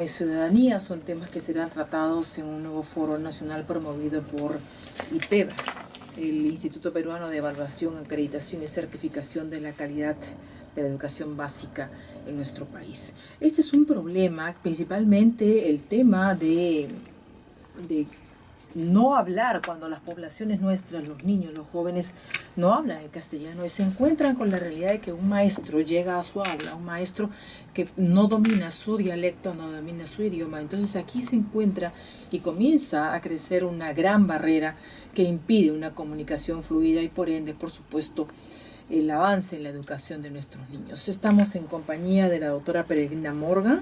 Ciudadanía son temas que serán tratados en un nuevo foro nacional promovido por IPEVA, el Instituto Peruano de Evaluación, Acreditación y Certificación de la Calidad de la Educación Básica en nuestro país. Este es un problema, principalmente el tema de no hablar cuando las poblaciones nuestras, los niños, los jóvenes, no hablan el castellano y se encuentran con la realidad de que un maestro llega a su aula, un maestro que no domina su dialecto, no domina su idioma. Entonces aquí se encuentra y comienza a crecer una gran barrera que impide una comunicación fluida y por ende, por supuesto, el avance en la educación de nuestros niños. Estamos en compañía de la doctora Peregrina Morgan,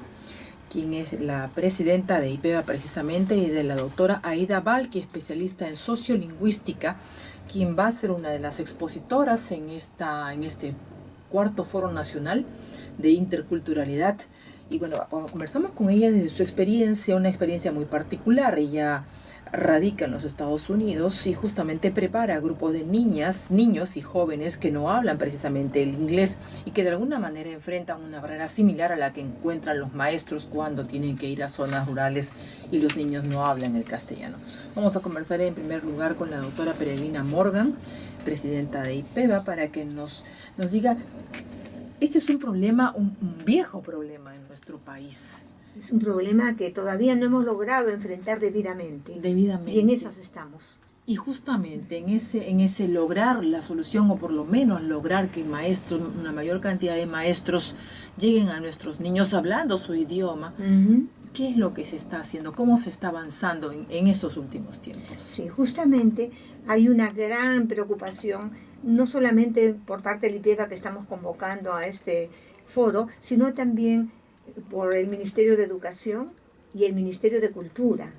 quien es la presidenta de IPEVA precisamente, y de la doctora Aida Balqui, especialista en sociolingüística, quien va a ser una de las expositoras en este cuarto foro nacional de interculturalidad. Y bueno, conversamos con ella desde su experiencia, una experiencia muy particular. Ella radica en los Estados Unidos y justamente prepara a grupos de niñas, niños y jóvenes que no hablan precisamente el inglés y que de alguna manera enfrentan una barrera similar a la que encuentran los maestros cuando tienen que ir a zonas rurales y los niños no hablan el castellano. Vamos a conversar en primer lugar con la doctora Peregrina Morgan, presidenta de IPEVA, para que nos diga, este es un problema, un viejo problema en nuestro país. Es un problema que todavía no hemos logrado enfrentar debidamente. Y en esas estamos. Y justamente en ese lograr la solución, o por lo menos lograr que maestros, una mayor cantidad de maestros lleguen a nuestros niños hablando su idioma, ¿qué es lo que se está haciendo? ¿Cómo se está avanzando en estos últimos tiempos? Sí, justamente hay una gran preocupación, no solamente por parte del IPEVA que estamos convocando a este foro, sino también por el Ministerio de Educación y el Ministerio de Cultura.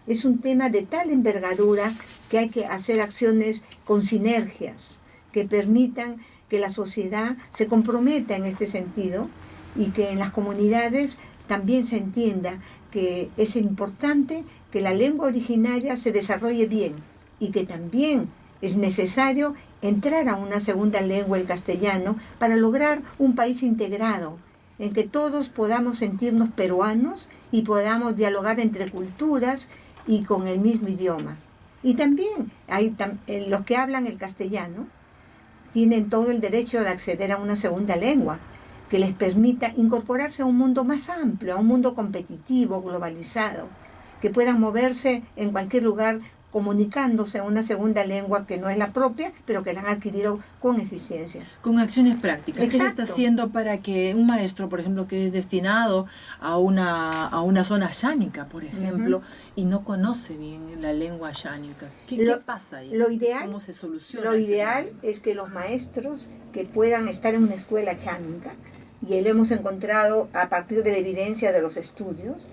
Es un tema de tal envergadura que hay que hacer acciones con sinergias que permitan que la sociedad se comprometa en este sentido y que en las comunidades también se entienda que es importante que la lengua originaria se desarrolle bien y que también es necesario entrar a una segunda lengua, el castellano, para lograr un país integrado, en que todos podamos sentirnos peruanos y podamos dialogar entre culturas y con el mismo idioma. Y también los que hablan el castellano tienen todo el derecho de acceder a una segunda lengua que les permita incorporarse a un mundo más amplio, a un mundo competitivo, globalizado, que puedan moverse en cualquier lugar comunicándose en una segunda lengua que no es la propia, pero que la han adquirido con eficiencia. Con acciones prácticas. Exacto. ¿Qué se está haciendo para que un maestro, por ejemplo, que es destinado a una zona llánica, por ejemplo, y no conoce bien la lengua llánica? ¿Qué pasa ahí? Lo ideal, ¿Cómo se soluciona? Lo ideal es que los maestros que puedan estar en una escuela chánica, y lo hemos encontrado a partir de la evidencia de los estudios,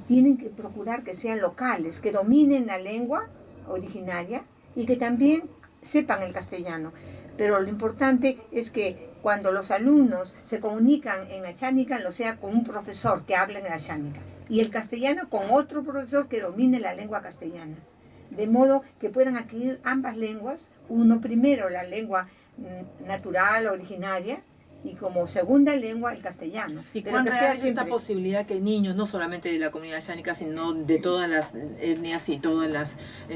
tienen que procurar que sean locales, que dominen la lengua originaria y que también sepan el castellano. Pero lo importante es que cuando los alumnos se comunican en la chánica, lo sea con un profesor que hable en la chánica y el castellano con otro profesor que domine la lengua castellana. De modo que puedan adquirir ambas lenguas, uno primero la lengua natural, originaria, y como segunda lengua el castellano. ¿Y cuán real es esta posibilidad que niños, no solamente de la comunidad chánica, sino de todas las etnias y en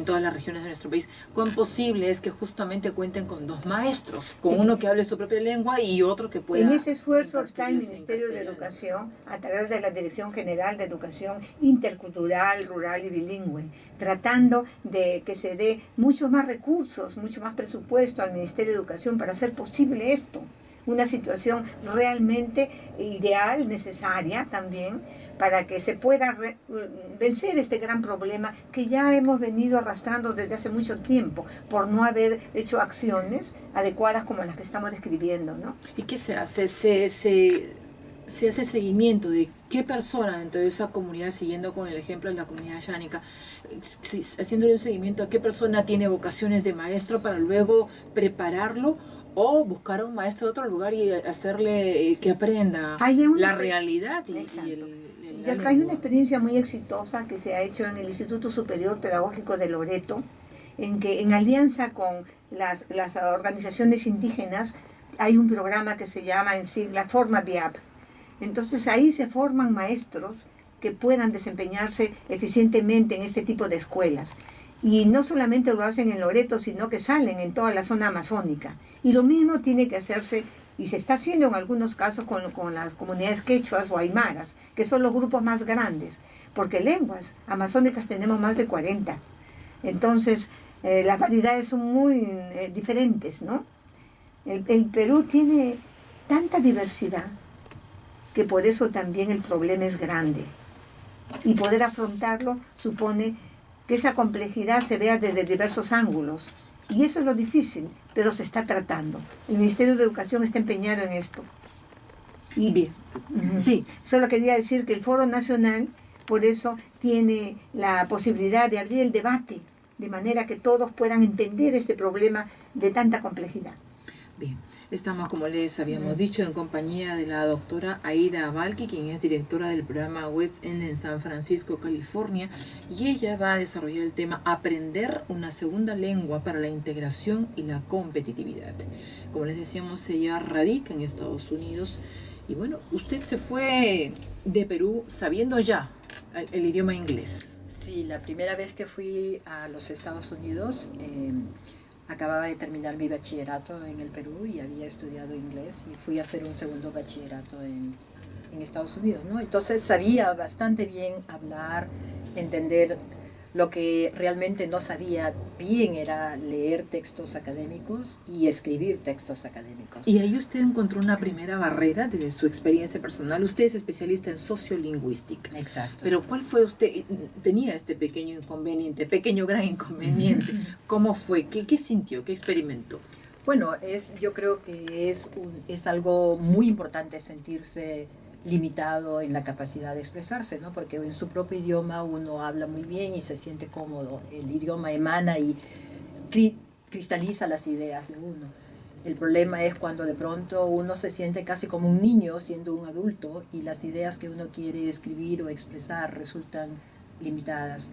todas las regiones de nuestro país, cuán posible es que justamente cuenten con dos maestros, con uno que hable su propia lengua y otro que pueda... En ese esfuerzo está el Ministerio de Educación, a través de la Dirección General de Educación Intercultural, Rural y Bilingüe, tratando de que se dé muchos más recursos, mucho más presupuesto al Ministerio de Educación para hacer posible esto. Una situación realmente ideal, necesaria también, para que se pueda vencer este gran problema que ya hemos venido arrastrando desde hace mucho tiempo, por no haber hecho acciones adecuadas como las que estamos describiendo, ¿no? ¿Y qué se hace? Se hace seguimiento de qué persona dentro de esa comunidad, siguiendo con el ejemplo de la comunidad chánica, haciéndole un seguimiento a qué persona tiene vocaciones de maestro para luego prepararlo, o buscar a un maestro de otro lugar y hacerle que aprenda la realidad y hay una experiencia muy exitosa que se ha hecho en el Instituto Superior Pedagógico de Loreto, en que en alianza con las organizaciones indígenas hay un programa que se llama en sigla Forma VIAP. Entonces ahí se forman maestros que puedan desempeñarse eficientemente en este tipo de escuelas. Y no solamente lo hacen en Loreto, sino que salen en toda la zona amazónica. Y lo mismo tiene que hacerse, y se está haciendo en algunos casos con las comunidades quechuas o aymaras, que son los grupos más grandes, porque lenguas amazónicas tenemos más de 40. Entonces, las variedades son muy diferentes, ¿no? El Perú tiene tanta diversidad que por eso también el problema es grande. Y poder afrontarlo supone que esa complejidad se vea desde diversos ángulos. Y eso es lo difícil, pero se está tratando. El Ministerio de Educación está empeñado en esto. Y bien, sí. Solo quería decir que el Foro Nacional, por eso, tiene la posibilidad de abrir el debate, de manera que todos puedan entender este problema de tanta complejidad. Bien, estamos, como les habíamos dicho, en compañía de la doctora Aida Abalqui, quien es directora del programa West End en San Francisco, California, y ella va a desarrollar el tema Aprender una segunda lengua para la integración y la competitividad. Como les decíamos, ella radica en Estados Unidos y bueno, usted se fue de Perú sabiendo ya el idioma inglés. Sí, la primera vez que fui a los Estados Unidos, acababa de terminar mi bachillerato en el Perú y había estudiado inglés y fui a hacer un segundo bachillerato en Estados Unidos, ¿no? Entonces sabía bastante bien hablar, entender. Lo que realmente no sabía bien era leer textos académicos y escribir textos académicos. Y ahí usted encontró una primera barrera desde su experiencia personal. Usted es especialista en sociolingüística. Exacto. Pero ¿cuál fue usted? Tenía este pequeño inconveniente, pequeño gran inconveniente. ¿Cómo fue? ¿Qué sintió? ¿Qué experimentó? Bueno, yo creo que es algo muy importante sentirse limitado en la capacidad de expresarse, ¿no? Porque en su propio idioma uno habla muy bien y se siente cómodo. El idioma emana y cristaliza las ideas de uno. El problema es cuando de pronto uno se siente casi como un niño siendo un adulto y las ideas que uno quiere escribir o expresar resultan limitadas.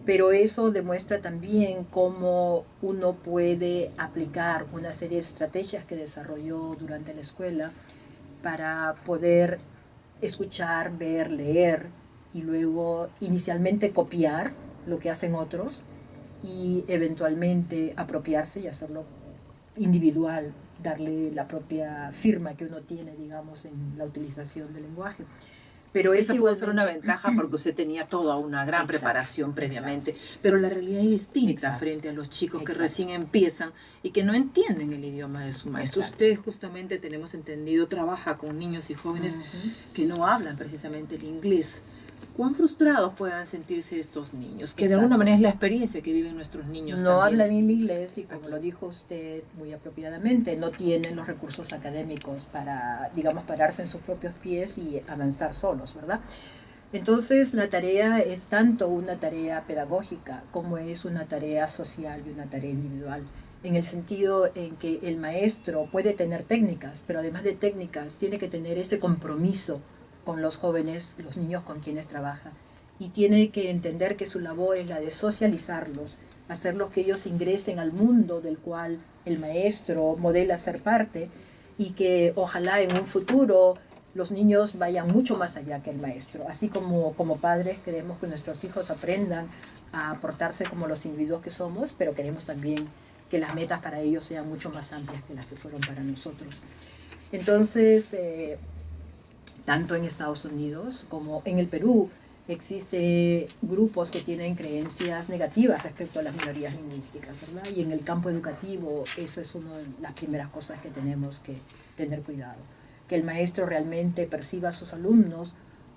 Pero eso demuestra también cómo uno puede aplicar una serie de estrategias que desarrolló durante la escuela para poder escuchar, ver, leer y luego inicialmente copiar lo que hacen otros y eventualmente apropiarse y hacerlo individual, darle la propia firma que uno tiene, digamos, en la utilización del lenguaje. Pero esa puede ser una ventaja porque usted tenía toda una gran preparación previamente. Pero la realidad es distinta frente a los chicos que recién empiezan y que no entienden el idioma de su maestro. Usted justamente, tenemos entendido, trabaja con niños y jóvenes que no hablan precisamente el inglés. ¿Cuán frustrados puedan sentirse estos niños? Que de alguna manera es la experiencia que viven nuestros niños. No hablan el inglés y, como lo dijo usted muy apropiadamente, no tienen los recursos académicos para, digamos, pararse en sus propios pies y avanzar solos, ¿verdad? Entonces la tarea es tanto una tarea pedagógica como es una tarea social y una tarea individual, en el sentido en que el maestro puede tener técnicas, pero además de técnicas tiene que tener ese compromiso con los jóvenes, los niños con quienes trabaja, y tiene que entender que su labor es la de socializarlos, hacerlos que ellos ingresen al mundo del cual el maestro modela ser parte, y que ojalá en un futuro los niños vayan mucho más allá que el maestro. Así como padres queremos que nuestros hijos aprendan a portarse como los individuos que somos, pero queremos también que las metas para ellos sean mucho más amplias que las que fueron para nosotros. Entonces, tanto en Estados Unidos como en el Perú existen grupos que tienen creencias negativas respecto a las minorías lingüísticas, ¿verdad? Y en el campo educativo eso es una de las primeras cosas que tenemos que tener cuidado, que el maestro realmente perciba a sus alumnos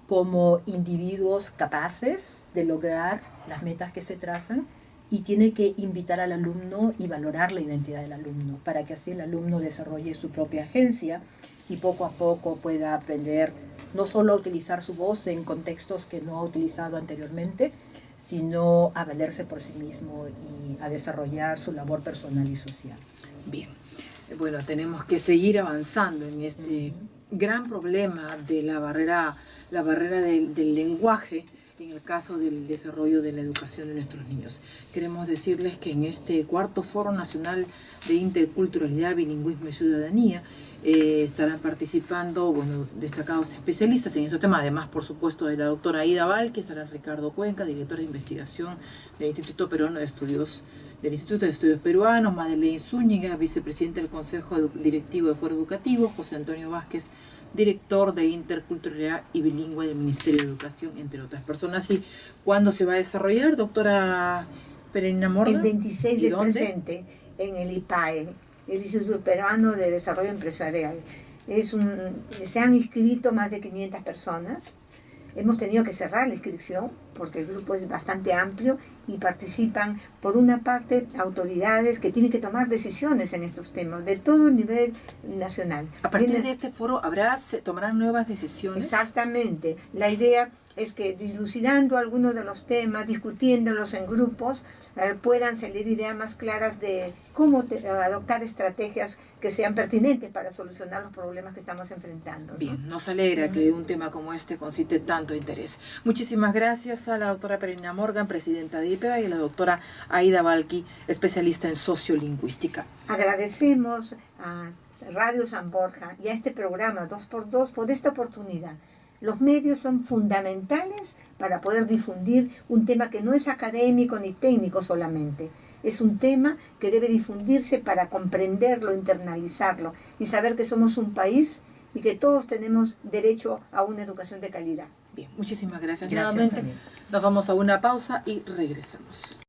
como individuos capaces de lograr las metas que se trazan y tiene que invitar al alumno y valorar la identidad del alumno para que así el alumno desarrolle su propia agencia y poco a poco pueda aprender no solo a utilizar su voz en contextos que no ha utilizado anteriormente, sino a valerse por sí mismo y a desarrollar su labor personal y social. Bien, bueno, tenemos que seguir avanzando en este gran problema de la barrera del lenguaje en el caso del desarrollo de la educación de nuestros niños. Queremos decirles que en este cuarto Foro Nacional de Interculturalidad, Bilingüismo y Ciudadanía estarán participando destacados especialistas en este tema, además por supuesto de la doctora Aida Balqui, estará Ricardo Cuenca, director de investigación del Instituto Peruano de Estudios Peruanos, Madeleine Zúñiga, vicepresidente del Consejo Directivo de Foro Educativo, José Antonio Vázquez, director de Interculturalidad y Bilingüe del Ministerio de Educación, entre otras personas. ¿Y cuándo se va a desarrollar, doctora Peregrina Morgan? El 26 del presente, en el IPAE, el Instituto Peruano de Desarrollo Empresarial. Se han inscrito más de 500 personas. Hemos tenido que cerrar la inscripción porque el grupo es bastante amplio y participan, por una parte, autoridades que tienen que tomar decisiones en estos temas de todo el nivel nacional. A partir de este foro se tomarán nuevas decisiones. Exactamente. La idea es que, dilucidando algunos de los temas, discutiéndolos en grupos, puedan salir ideas más claras de cómo adoptar estrategias que sean pertinentes para solucionar los problemas que estamos enfrentando, ¿no? Bien, nos alegra que un tema como este concite tanto interés. Muchísimas gracias a la doctora Peregrina Morgan, presidenta de IPEA, y a la doctora Aida Balqui, especialista en sociolingüística. Agradecemos a Radio San Borja y a este programa 2x2 por esta oportunidad. Los medios son fundamentales para poder difundir un tema que no es académico ni técnico solamente. Es un tema que debe difundirse para comprenderlo, internalizarlo y saber que somos un país y que todos tenemos derecho a una educación de calidad. Bien, muchísimas gracias Gracias nuevamente. también. Nos vamos a una pausa y regresamos.